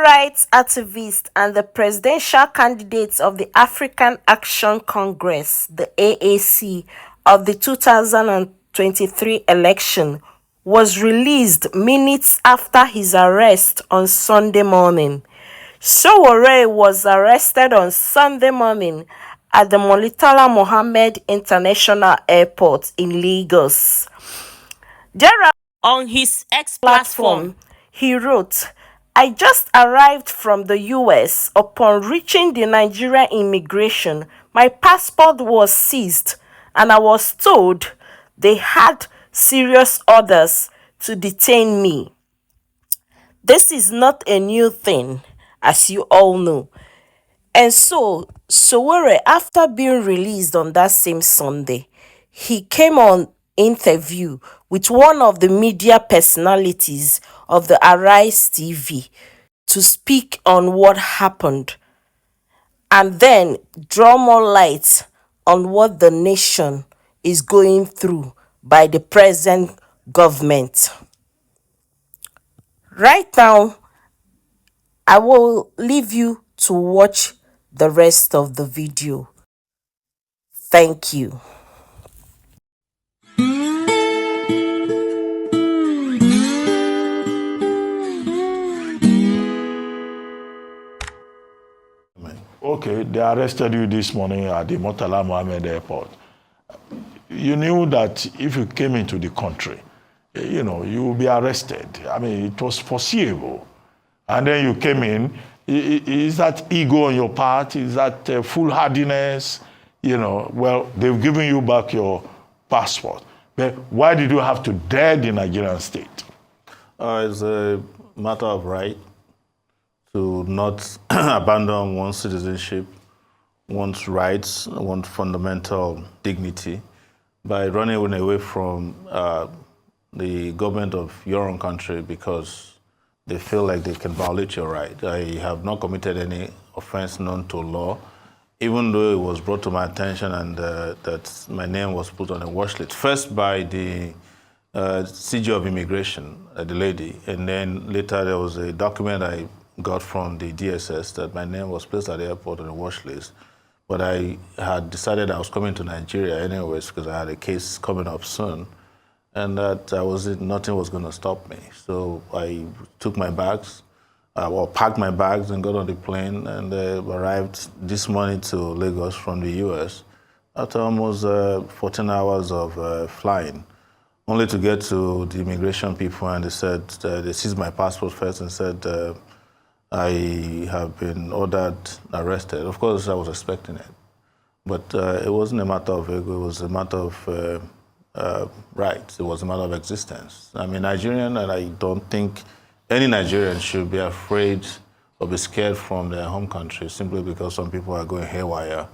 rights activist and the presidential candidate of the African Action Congress, the AAC, of the 2023 election, was released minutes after his arrest on Sunday morning. Sowore was arrested on Sunday morning at the Murtala Mohammed International Airport in Lagos. On his X platform, he wrote, "I just arrived from the US. Upon reaching the Nigerian immigration, my passport was seized and I was told they had serious orders to detain me. This is not a new thing, as you all know." And so, Sowore, after being released on that same Sunday, he came on interview with one of the media personalities of the Arise TV to speak on what happened and then draw more light on what the nation is going through by the present government. Right now, I will leave you to watch the rest of the video. Thank you. Okay, they arrested you this morning at the Murtala Mohammed Airport. You knew that if you came into the country, you will be arrested. I mean, it was foreseeable. And then you came in. Is that ego on your part? Is that foolhardiness? Well, they've given you back your passport. But why did you have to dare the Nigerian state? It's a matter of right to not abandon one's citizenship, one's rights, one's fundamental dignity by running away from the government of your own country because they feel like they can violate your right. I have not committed any offense known to law, even though it was brought to my attention and that my name was put on a watch list. First by the CG of Immigration, the lady, and then later there was a document I got from the DSS that my name was placed at the airport on a watch list. But I had decided I was coming to Nigeria anyways because I had a case coming up soon, and that nothing was going to stop me. So I took my bags, packed my bags and got on the plane and arrived this morning to Lagos from the US after almost 14 hours of flying, only to get to the immigration people and they said, they seized my passport first and said, I have been ordered arrested. Of course, I was expecting it. But it wasn't a matter of ego, it was a matter of rights. It was a matter of existence. I'm a Nigerian, and I don't think any Nigerian should be afraid or be scared from their home country simply because some people are going haywire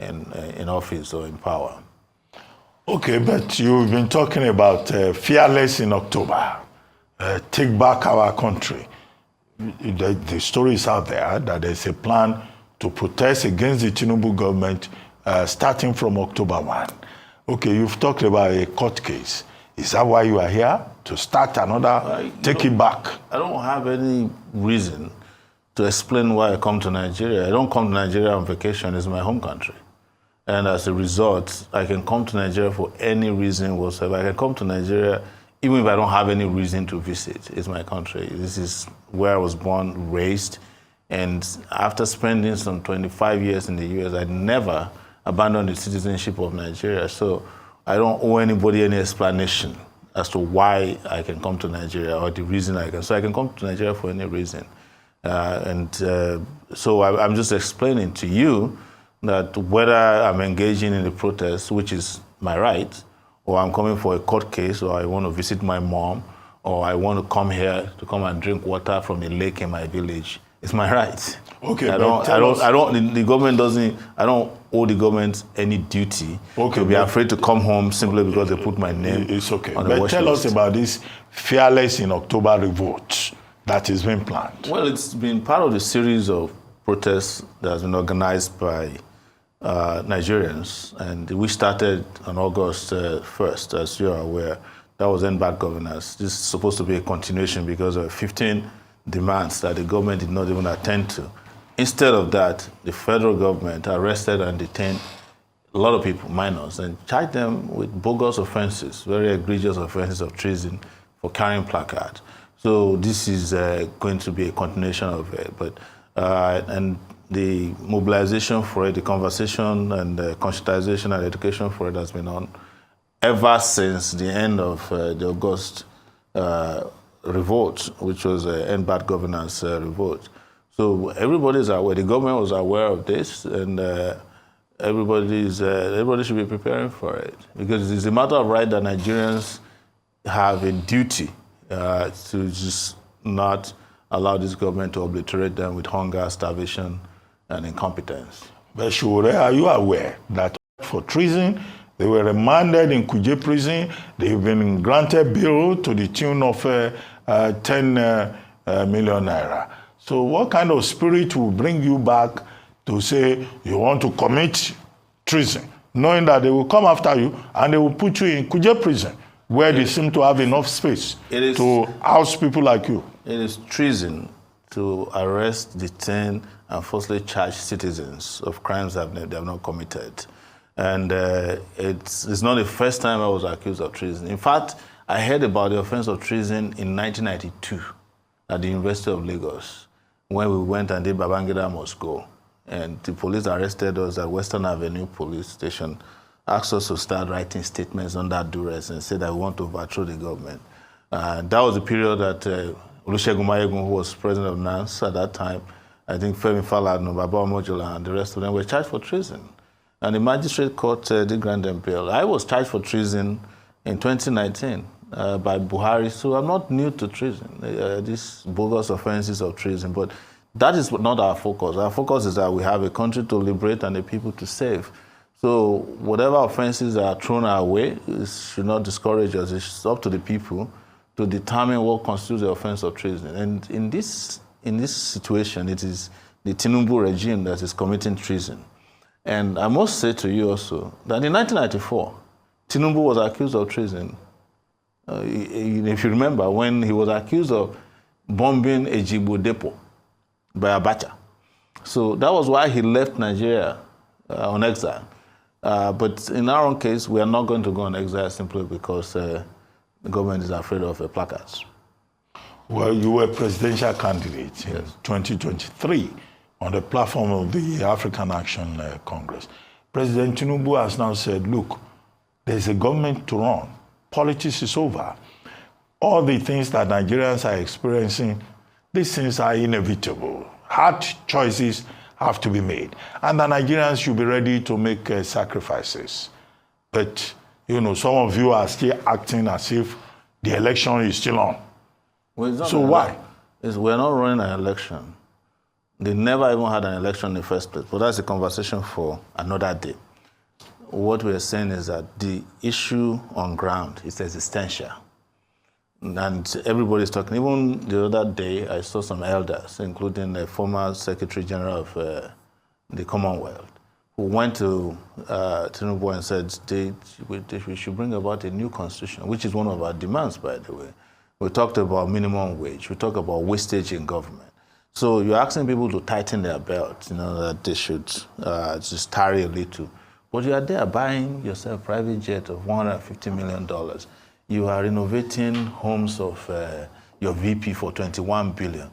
in office or in power. Okay, but you've been talking about fearless in October, take back our country. The story is out there that there's a plan to protest against the Tinubu government starting from October 1. Okay, you've talked about a court case. Is that why you are here? To start another, take it back? I don't have any reason to explain why I come to Nigeria. I don't come to Nigeria on vacation. It's my home country. And as a result, I can come to Nigeria for any reason whatsoever. I can come to Nigeria even if I don't have any reason to visit. It's my country. This is where I was born, raised. And after spending some 25 years in the US, I never abandoned the citizenship of Nigeria. So I don't owe anybody any explanation as to why I can come to Nigeria or the reason I can. So I can come to Nigeria for any reason. So I'm just explaining to you that whether I'm engaging in the protest, which is my right, or I'm coming for a court case, or I want to visit my mom, or I want to come here to come and drink water from a lake in my village, it's my right. Okay, I don't owe the government any duty to be afraid to come home simply because they put my name on the watch list. But tell us about this Fearless in October revolt that is being planned. Well, it's been part of the series of protests that has been organized by Nigerians, and we started on August 1st, as you are aware. That was End Bad Governance. This is supposed to be a continuation because 15 demands that the government did not even attend to. Instead of that, the federal government arrested and detained a lot of people, minors, and charged them with bogus offenses, very egregious offenses of treason for carrying placards. So this is going to be a continuation of it. But and the mobilization for it, the conversation and the conscientization and education for it has been on ever since the end of the August revolt, which was End Bad Governance revolt. So everybody's aware. The government was aware of this, and everybody should be preparing for it, because it's a matter of right that Nigerians have a duty to just not allow this government to obliterate them with hunger, starvation, and incompetence. But Sowore, are you aware that for treason, they were remanded in Kuje prison? They've been granted bail to the tune of 10 million naira. So what kind of spirit will bring you back to say you want to commit treason, knowing that they will come after you and they will put you in Kuje prison, where they seem to have enough space to house people like you? It is treason to arrest, detain, and falsely charge citizens of crimes they have not committed. And it's not the first time I was accused of treason. In fact, I heard about the offense of treason in 1992 at the University of Lagos, when we went and did Babangida Must Go. And the police arrested us at Western Avenue Police Station, asked us to start writing statements under duress and said that we want to overthrow the government. That was the period that Olusegun Mayegun, who was president of NANS at that time, I think Femi Falana, Baba Omojola, and the rest of them were charged for treason. And the magistrate court did grant them bail. I was charged for treason in 2019 by Buhari, so I'm not new to treason, these bogus offenses of treason, but that is not our focus. Our focus is that we have a country to liberate and a people to save. So whatever offenses are thrown our way, it should not discourage us. It's up to the people to determine what constitutes the offense of treason. And in this situation, it is the Tinubu regime that is committing treason. And I must say to you also that in 1994, Tinubu was accused of treason. If you remember, when he was accused of bombing Ejigbo Depot by Abacha. So that was why he left Nigeria on exile. But in our own case, we are not going to go on exile simply because the government is afraid of placards. Well, you were presidential candidate in 2023 on the platform of the African Action Congress. President Tinubu has now said, look, there's a government to run. Politics is over. All the things that Nigerians are experiencing, these things are inevitable. Hard choices have to be made. And the Nigerians should be ready to make sacrifices. But, you know, some of you are still acting as if the election is still on. Well, so why? We're not running an election. They never even had an election in the first place. But that's a conversation for another day. What we're saying is that the issue on ground is existential. And everybody's talking. Even the other day, I saw some elders, including the former Secretary General of the Commonwealth, who went to Tinubu and said we should bring about a new constitution, which is one of our demands, by the way. We talked about minimum wage. We talked about wastage in government. So you're asking people to tighten their belts, you know, that they should just tarry a little. But you are there buying yourself a private jet of $150 million. You are renovating homes of your VP for $21 billion.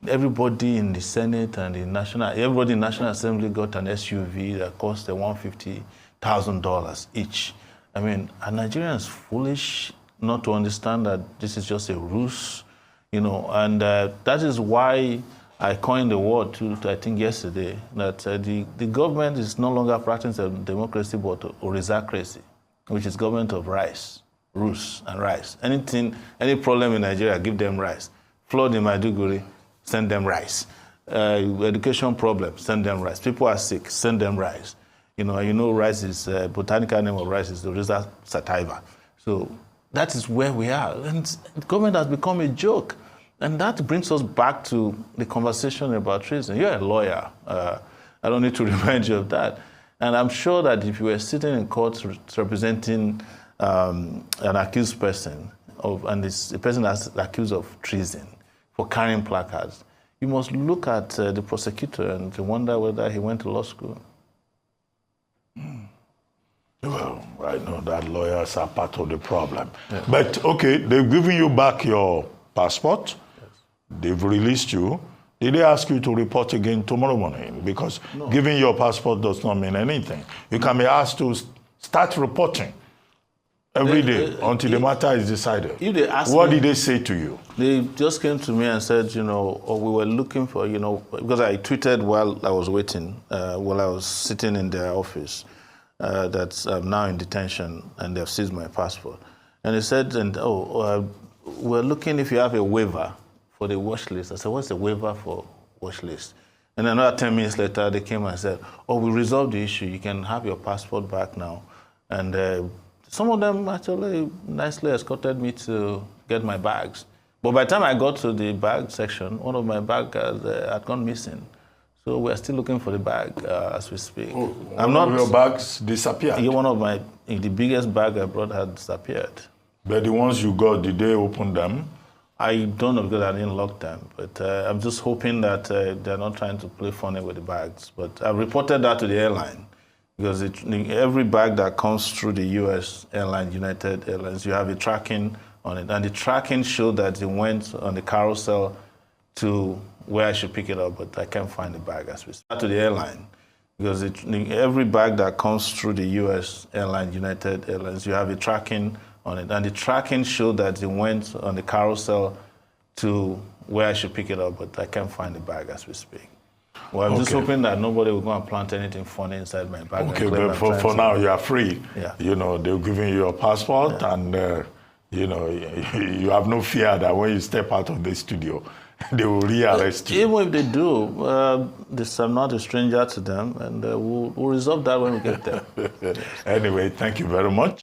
Everybody in the Senate and everybody in the National Assembly got an SUV that cost $150,000 each. I mean, are Nigerians foolish not to understand that this is just a ruse? You know, and that is why I coined the word, I think yesterday, that the government is no longer practicing democracy but orisacracy, which is government of rice. Rus and rice. Any problem in Nigeria, give them rice. Flood in Maiduguri, send them rice. Education problem, send them rice. People are sick, send them rice. You know rice is, botanical name of rice is the Rhiza sativa. So that is where we are. And the government has become a joke. And that brings us back to the conversation about treason. You're a lawyer. I don't need to remind you of that. And I'm sure that if you were sitting in court representing an accused person, and the person that's accused of treason for carrying placards. You must look at the prosecutor and wonder whether he went to law school. Well, I know that lawyers are part of the problem. Yeah. But, okay, they've given you back your passport. Yes. They've released you. Did they ask you to report again tomorrow morning? Because giving your passport does not mean anything. You can be asked to start reporting every day until the matter is decided. If they ask what did they say to you? They just came to me and said, we were looking for, because I tweeted while I was waiting, while I was sitting in their office, that I'm now in detention and they've seized my passport. And they said, we're looking if you have a waiver for the watch list. I said, what's the waiver for watch list? And another 10 minutes later, they came and said, we resolved the issue. You can have your passport back now. And some of them actually nicely escorted me to get my bags. But by the time I got to the bag section, one of my bags had gone missing. So we're still looking for the bag as we speak. One of your bags disappeared? Yeah, the biggest bag I brought had disappeared. But the ones you got, did they open them? I don't know because I didn't lock them. But I'm just hoping that they're not trying to play funny with the bags. But I reported that to the airline. Because every bag that comes through the U.S. airline, United Airlines, you have a tracking on it. And the tracking showed that it went on the carousel to where I should pick it up, but I can't find the bag as we start to the airline. Because every bag that comes through the U.S. airline, United Airlines, you have a tracking on it. And the tracking showed that it went on the carousel to where I should pick it up, but I can't find the bag as we speak. Well, I'm just hoping that nobody will go and plant anything funny inside my bag. Okay, but for now, you are free. Yeah. They're giving you your passport, and, you have no fear that when you step out of the studio, they will rearrest you. Even if they do, I'm not a stranger to them, and we'll resolve that when we get there. Anyway, thank you very much.